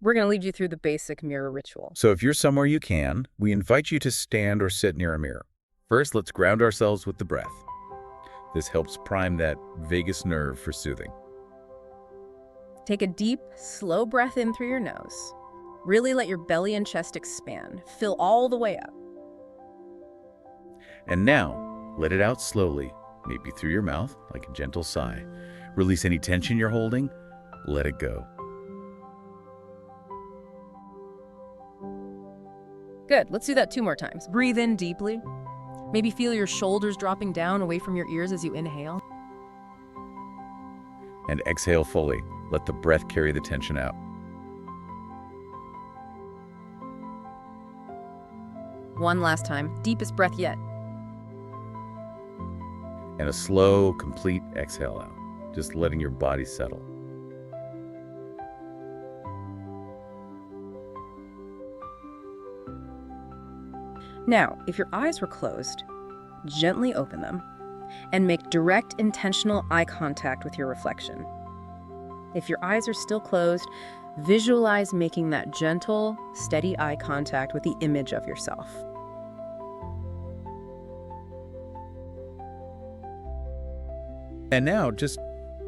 We're going to lead you through the basic mirror ritual. So if you're somewhere you can, we invite you to stand or sit near a mirror. First, let's ground ourselves with the breath. This helps prime that vagus nerve for soothing. Take a deep, slow breath in through your nose. Really let your belly and chest expand. Fill all the way up. And now, let it out slowly, maybe through your mouth, like a gentle sigh. Release any tension you're holding. Let it go. Good. Let's do that 2 more times. Breathe in deeply. Maybe feel your shoulders dropping down away from your ears as you inhale. And exhale fully. Let the breath carry the tension out. One last time. Deepest breath yet. And a slow, complete exhale out, just letting your body settle. Now, if your eyes were closed, gently open them and make direct, intentional eye contact with your reflection. If your eyes are still closed, visualize making that gentle, steady eye contact with the image of yourself. And now, just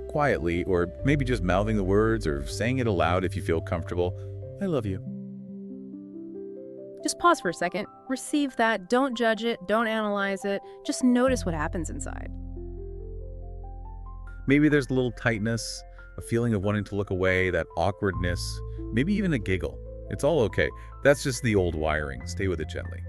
quietly, or maybe just mouthing the words or saying it aloud if you feel comfortable, I love you. Just pause for a second. Receive that. Don't judge it. Don't analyze it. Just notice what happens inside. Maybe there's a little tightness, a feeling of wanting to look away, that awkwardness, maybe even a giggle. It's all okay. That's just the old wiring. Stay with it gently.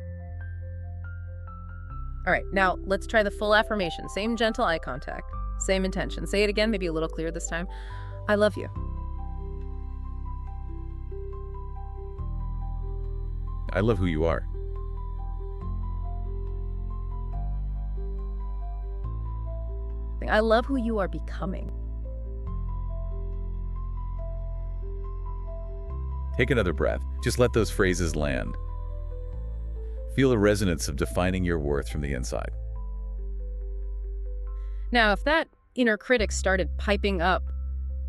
All right, now let's try the full affirmation. Same gentle eye contact, same intention. Say it again, maybe a little clearer this time. I love you. I love who you are. I love who you are becoming. Take another breath. Just let those phrases land. Feel the resonance of defining your worth from the inside. Now, if that inner critic started piping up,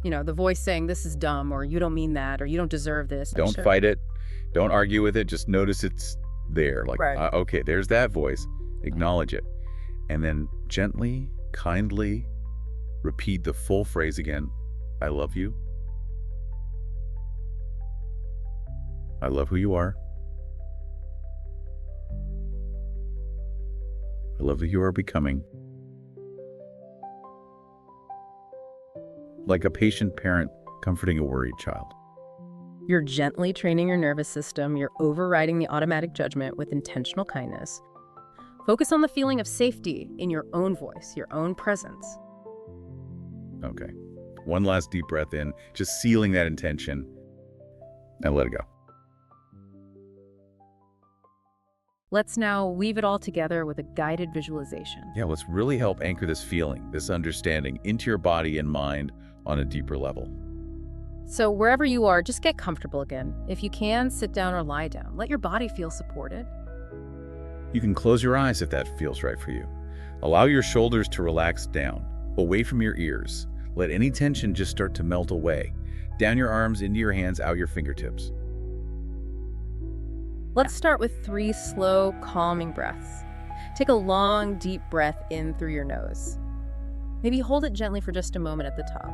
the voice saying, this is dumb, or you don't mean that, or you don't deserve this. Don't fight it. Don't argue with it. Just notice it's there. Like, right. Okay, there's that voice. Acknowledge it. And then gently, kindly repeat the full phrase again. I love you. I love who you are. I love who you are becoming. Like a patient parent comforting a worried child. You're gently training your nervous system. You're overriding the automatic judgment with intentional kindness. Focus on the feeling of safety in your own voice, your own presence. Okay. One last deep breath in, just sealing that intention, and let it go. Let's now weave it all together with a guided visualization. Yeah, let's really help anchor this feeling, this understanding into your body and mind on a deeper level. So wherever you are, just get comfortable again. If you can, sit down or lie down. Let your body feel supported. You can close your eyes if that feels right for you. Allow your shoulders to relax down, away from your ears. Let any tension just start to melt away. Down your arms, into your hands, out your fingertips. Let's start with 3 slow, calming breaths. Take a long, deep breath in through your nose. Maybe hold it gently for just a moment at the top.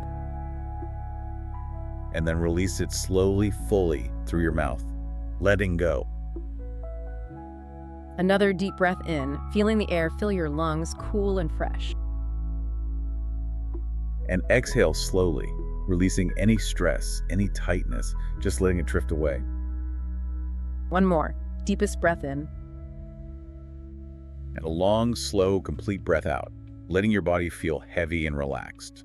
And then release it slowly, fully through your mouth, letting go. Another deep breath in, feeling the air fill your lungs cool and fresh. And exhale slowly, releasing any stress, any tightness, just letting it drift away. One more, deepest breath in. And a long, slow, complete breath out, letting your body feel heavy and relaxed.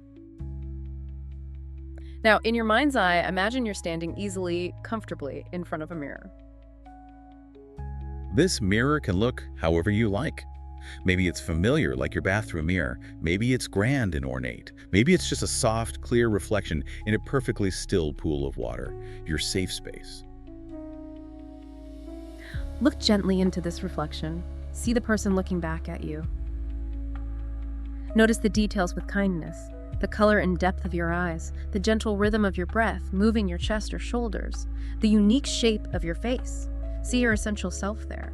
Now, in your mind's eye, imagine you're standing easily, comfortably in front of a mirror. This mirror can look however you like. Maybe it's familiar, like your bathroom mirror. Maybe it's grand and ornate. Maybe it's just a soft, clear reflection in a perfectly still pool of water, your safe space. Look gently into this reflection. See the person looking back at you. Notice the details with kindness, The color and depth of your eyes, the gentle rhythm of your breath, moving your chest or shoulders, the unique shape of your face. See your essential self there.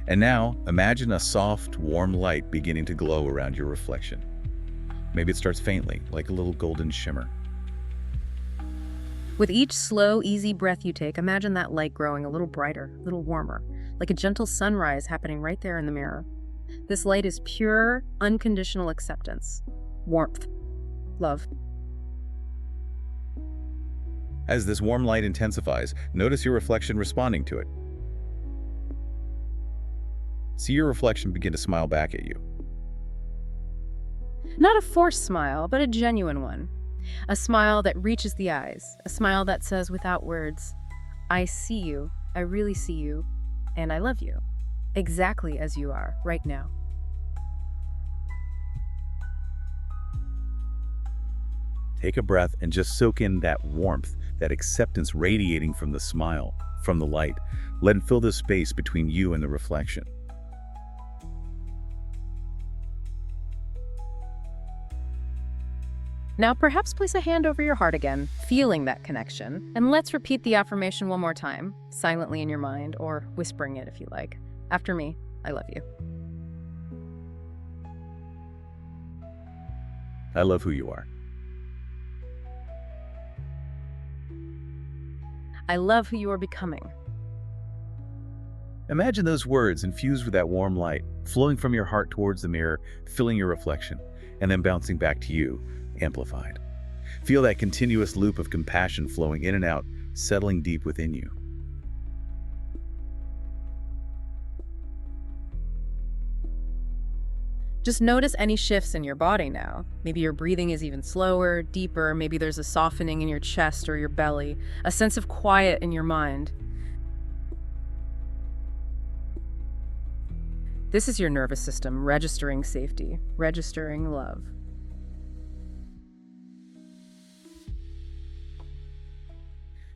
And now, imagine a soft, warm light beginning to glow around your reflection. Maybe it starts faintly, like a little golden shimmer. With each slow, easy breath you take, imagine that light growing a little brighter, a little warmer, like a gentle sunrise happening right there in the mirror. This light is pure, unconditional acceptance, warmth, love. As this warm light intensifies, notice your reflection responding to it. See your reflection begin to smile back at you. Not a forced smile, but a genuine one. A smile that reaches the eyes, a smile that says without words, I see you, I really see you, and I love you, exactly as you are right now. Take a breath and just soak in that warmth, that acceptance radiating from the smile, from the light. Let it fill the space between you and the reflection. Now perhaps place a hand over your heart again, feeling that connection. And let's repeat the affirmation one more time, silently in your mind, or whispering it if you like. After me, I love you. I love who you are. I love who you are becoming. Imagine those words infused with that warm light, flowing from your heart towards the mirror, filling your reflection, and then bouncing back to you, amplified. Feel that continuous loop of compassion flowing in and out, settling deep within you. Just notice any shifts in your body now. Maybe your breathing is even slower, deeper, maybe there's a softening in your chest or your belly, a sense of quiet in your mind. This is your nervous system registering safety, registering love.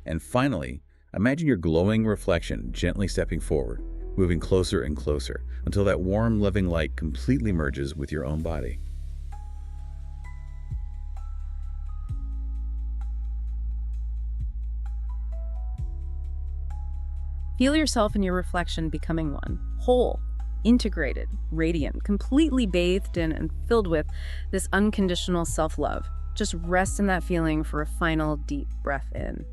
And finally, imagine your glowing reflection gently stepping forward, moving closer and closer until that warm, loving light completely merges with your own body. Feel yourself and your reflection becoming one, whole, integrated, radiant, completely bathed in and filled with this unconditional self-love. Just rest in that feeling for a final deep breath in.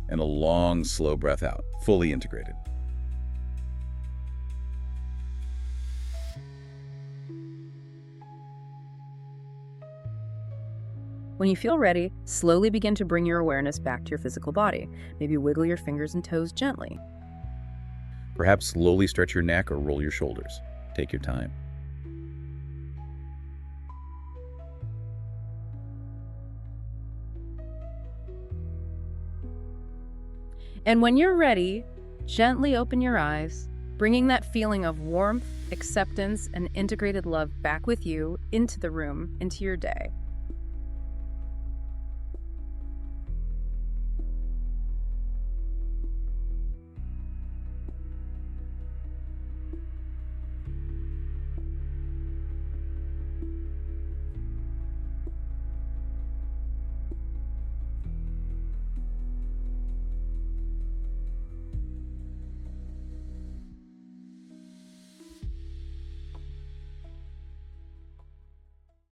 And a long, slow breath out, fully integrated. When you feel ready, slowly begin to bring your awareness back to your physical body. Maybe wiggle your fingers and toes gently. Perhaps slowly stretch your neck or roll your shoulders. Take your time. And when you're ready, gently open your eyes, bringing that feeling of warmth, acceptance, and integrated love back with you into the room, into your day.